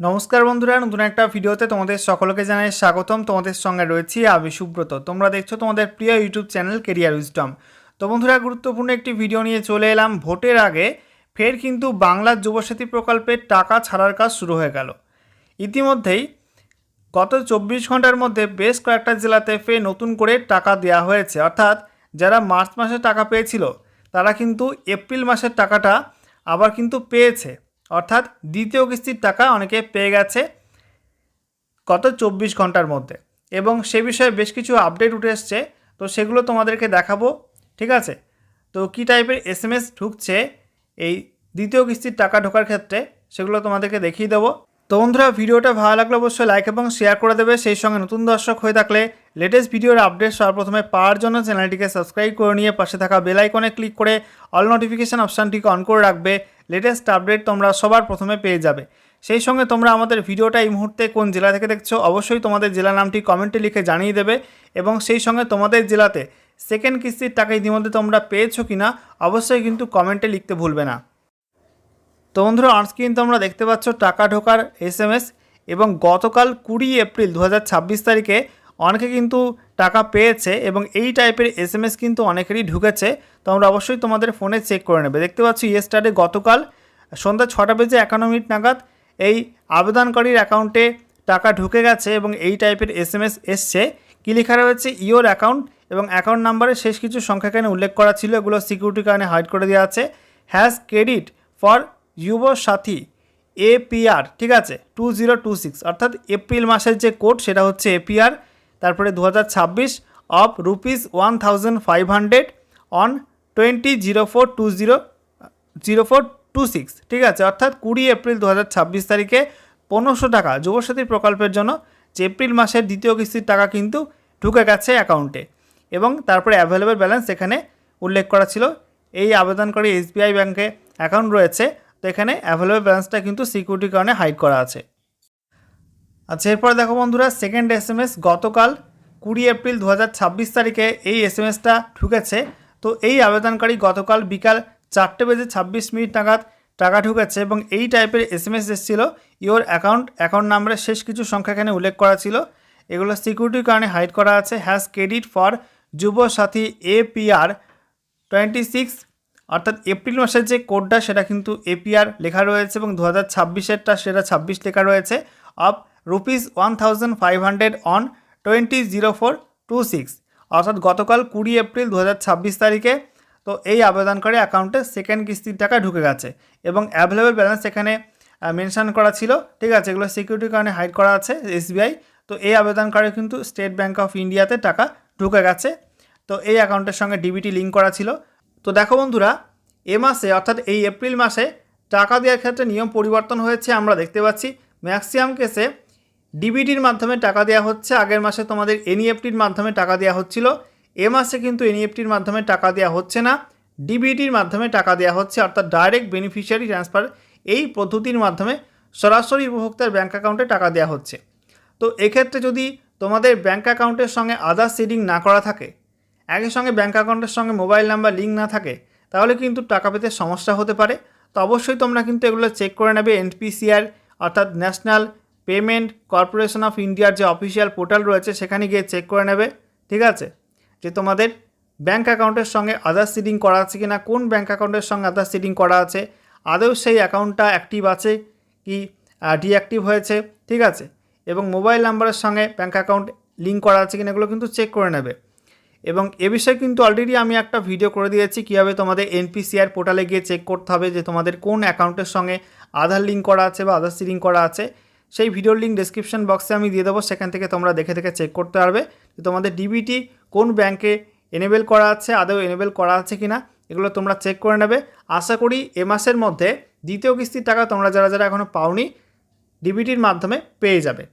নমস্কার বন্ধুরা, নতুন একটা ভিডিওতে তোমাদের সকলকে জানাই স্বাগতম। তোমাদের সঙ্গে রয়েছি আমি সুব্রত। তোমরা দেখছো তোমাদের প্রিয় ইউটিউব চ্যানেল কেরিয়ার উইজডম। তো বন্ধুরা, গুরুত্বপূর্ণ একটি ভিডিও নিয়ে চলে এলাম। ভোটের আগে ফের কিন্তু বাংলার যুবসাথী প্রকল্পের টাকা ছাড়ার কাজ শুরু হয়ে গেল। ইতিমধ্যেই গত 24 ঘন্টার মধ্যে বেশ কয়েকটা জেলাতে ফের নতুন করে টাকা দেওয়া হয়েছে। অর্থাৎ যারা মার্চ মাসে টাকা পেয়েছিল তারা কিন্তু এপ্রিল মাসের টাকাটা আবার কিন্তু পেয়েছে। অর্থাৎ দ্বিতীয় কিস্তির টাকা অনেকে পেয়ে গেছে গত 24 ঘন্টার মধ্যে, এবং সে বিষয়ে বেশ কিছু আপডেট উঠে এসছে। তো সেগুলো তোমাদেরকে দেখাবো, ঠিক আছে? তো কী টাইপের SMS ঢুকছে এই দ্বিতীয় কিস্তির টাকা ঢোকার ক্ষেত্রে সেগুলো তোমাদেরকে দেখিয়ে দেবো। তো বন্ধুরা, ভিডিওটা ভালো লাগলে অবশ্যই লাইক এবং শেয়ার করে দেবে। সেই সঙ্গে নতুন দর্শক হয়ে থাকলে লেটেস্ট ভিডিওর আপডেট সর্বপ্রথমে পাওয়ার জন্য চ্যানেলটিকে সাবস্ক্রাইব করে নিয়ে পাশে থাকা বেল আইকনে ক্লিক করে অল নোটিফিকেশান অপশানটিকে অন করে রাখবে। লেটেস্ট আপডেট তোমরা সবার প্রথমে পেয়ে যাবে। সেই সঙ্গে তোমরা আমাদের ভিডিওটা এই মুহূর্তে কোন জেলা থেকে দেখছো অবশ্যই তোমাদের জেলার নামটি কমেন্টে লিখে জানিয়ে দেবে, এবং সেই সঙ্গে তোমাদের জেলাতে সেকেন্ড কিস্তির টাকা ইতিমধ্যে তোমরা পেয়েছো কিনা অবশ্যই কিন্তু কমেন্টে লিখতে ভুলবে না। তো বন্ধুরা, অনস্ক্রিন তোমরা দেখতে পাচ্ছ টাকা ঢোকার SMS, এবং গতকাল 20 এপ্রিল 2026 তারিখে অনেকে কিন্তু টাকা পেয়েছে, এবং এই টাইপের SMS কিন্তু অনেকেরই ঢুকেছে। তোমরা অবশ্যই তোমাদের ফোনে চেক করে নেবে। দেখতে পাচ্ছ ইয়েস্টারডে গতকাল সন্ধ্যা 6:51 নাগাদ এই আবেদনকারীর অ্যাকাউন্টে টাকা ঢুকে গেছে, এবং এই টাইপের SMS এসছে। কী লেখা রয়েছে? ইওর অ্যাকাউন্ট, এবং অ্যাকাউন্ট নাম্বারের শেষ কিছু সংখ্যা এখানে উল্লেখ করা ছিল, এগুলো সিকিউরিটির কারণে হাইড করে দেওয়া আছে। Has credit for Yuvasathi APR, ঠিক আছে, 2026, অর্থাৎ এপ্রিল মাসের যে কোড সেটা হচ্ছে APR, তারপরে 2026 অফ ₹1500 অন 20/04/2026, ঠিক আছে, অর্থাৎ 20 এপ্রিল 2026 তারিখে 1500 টাকা যুবসাথী প্রকল্পের জন্য যে এপ্রিল মাসের দ্বিতীয় কিস্তির টাকা কিন্তু ঢুকে গেছে অ্যাকাউন্টে, এবং তারপরে অ্যাভেলেবেল ব্যালেন্স এখানে উল্লেখ করা ছিল। এই আবেদনকারী SBI ব্যাংকে অ্যাকাউন্ট রয়েছে, তো এখানে অ্যাভেলেবেল ব্যালেন্সটা কিন্তু সিকিউরিটির কারণে হাইড করা আছে। আচ্ছা, এরপরে দেখো বন্ধুরা, সেকেন্ড SMS গতকাল 20 এপ্রিল 2026 তারিখে এই SMSটা ঢুকেছে। তো এই আবেদনকারী গতকাল বিকাল 4:26 নাগাদ টাকা ঢুকেছে, এবং এই টাইপের SMS এসেছিল। ইওর অ্যাকাউন্ট নাম্বারের শেষ কিছু সংখ্যা এখানে উল্লেখ করা ছিল, এগুলো সিকিউরিটির কারণে হাইড করা আছে। Has credit for Yuvasathi APR 26, অর্থাৎ এপ্রিল মাসের যে কোডটা সেটা কিন্তু APR লেখা রয়েছে, এবং 2026-এরটা সেটা 26 লেখা রয়েছে, অফ ₹1500 অন 20/04/26, অর্থাৎ গতকাল 20 এপ্রিল 2026 তারিখে তো এই আবেদনকারী অ্যাকাউন্টে সেকেন্ড কিস্তির টাকা ঢুকে গেছে, এবং অ্যাভেলেবেল ব্যালেন্স এখানে মেনশন করা ছিল, ঠিক আছে, এগুলো সিকিউরিটির কারণে হাইড করা আছে SBI। তো এই আবেদনকারী কিন্তু স্টেট ব্যাঙ্ক অফ ইন্ডিয়াতে টাকা ঢুকে গেছে, তো এই অ্যাকাউন্টের সঙ্গে DBT লিঙ্ক করা ছিল। তো দেখো বন্ধুরা, এ মাসে অর্থাৎ এই এপ্রিল মাসে টাকা দেওয়ার ক্ষেত্রে নিয়ম পরিবর্তন হয়েছে। আমরা দেখতে পাচ্ছি ম্যাক্সিমাম কেসে DBTর মাধ্যমে টাকা দেওয়া হচ্ছে। আগের মাসে তোমাদের NEFTর মাধ্যমে টাকা দেওয়া হচ্ছিল, এ মাসে কিন্তু NEFTর মাধ্যমে টাকা দেওয়া হচ্ছে না, DBTর মাধ্যমে টাকা দেওয়া হচ্ছে, অর্থাৎ ডাইরেক্ট বেনিফিশিয়ারি ট্রান্সফার এই পদ্ধতির মাধ্যমে সরাসরি উপভোক্তার ব্যাঙ্ক অ্যাকাউন্টে টাকা দেওয়া হচ্ছে। তো এক্ষেত্রে যদি তোমাদের ব্যাঙ্ক অ্যাকাউন্টের সঙ্গে আধার সিডিং না করা থাকে, একই সঙ্গে ব্যাঙ্ক অ্যাকাউন্টের সঙ্গে মোবাইল নাম্বার লিঙ্ক না থাকে, তাহলে কিন্তু টাকা পেতে সমস্যা হতে পারে। তো অবশ্যই তোমরা কিন্তু এগুলো চেক করে নেবে। NPCI অর্থাৎ ন্যাশনাল পেমেন্ট কর্পোরেশন অফ ইন্ডিয়ার যে অফিসিয়াল পোর্টাল রয়েছে সেখানে গিয়ে চেক করে নেবে, ঠিক আছে, যে তোমাদের ব্যাঙ্ক অ্যাকাউন্টের সঙ্গে আধার সিডিং করা আছে কি না, কোন ব্যাঙ্ক অ্যাকাউন্টের সঙ্গে আধার সিডিং করা আছে, আদৌ সেই অ্যাকাউন্টটা অ্যাক্টিভ আছে কি ডিঅ্যাক্টিভ হয়েছে, ঠিক আছে, এবং মোবাইল নাম্বারের সঙ্গে ব্যাঙ্ক অ্যাকাউন্ট লিঙ্ক করা আছে কিনা এগুলো কিন্তু চেক করে নেবে। এবং এ বিষয়ে কিন্তু অলরেডি আমি একটা ভিডিও করে দিয়েছি কীভাবে তোমাদের NPCI পোর্টালে গিয়ে চেক করতে হবে যে তোমাদের কোন অ্যাকাউন্টের সঙ্গে আধার লিঙ্ক করা আছে বা আধার সিডিং করা আছে। সেই ভিডিওর লিঙ্ক ডেসক্রিপশন বক্সে আমি দিয়ে দেবো, সেখান থেকে তোমরা দেখে চেক করতে পারবে যে তোমাদের DBT কোন ব্যাঙ্কে এনেবেল করা আছে, আদৌ এনেবেল করা আছে কি না, এগুলো তোমরা চেক করে নেবে। আশা করি এ মাসের মধ্যে দ্বিতীয় কিস্তির টাকা তোমরা যারা এখনও পাওনি DBTর মাধ্যমে পেয়ে যাবে।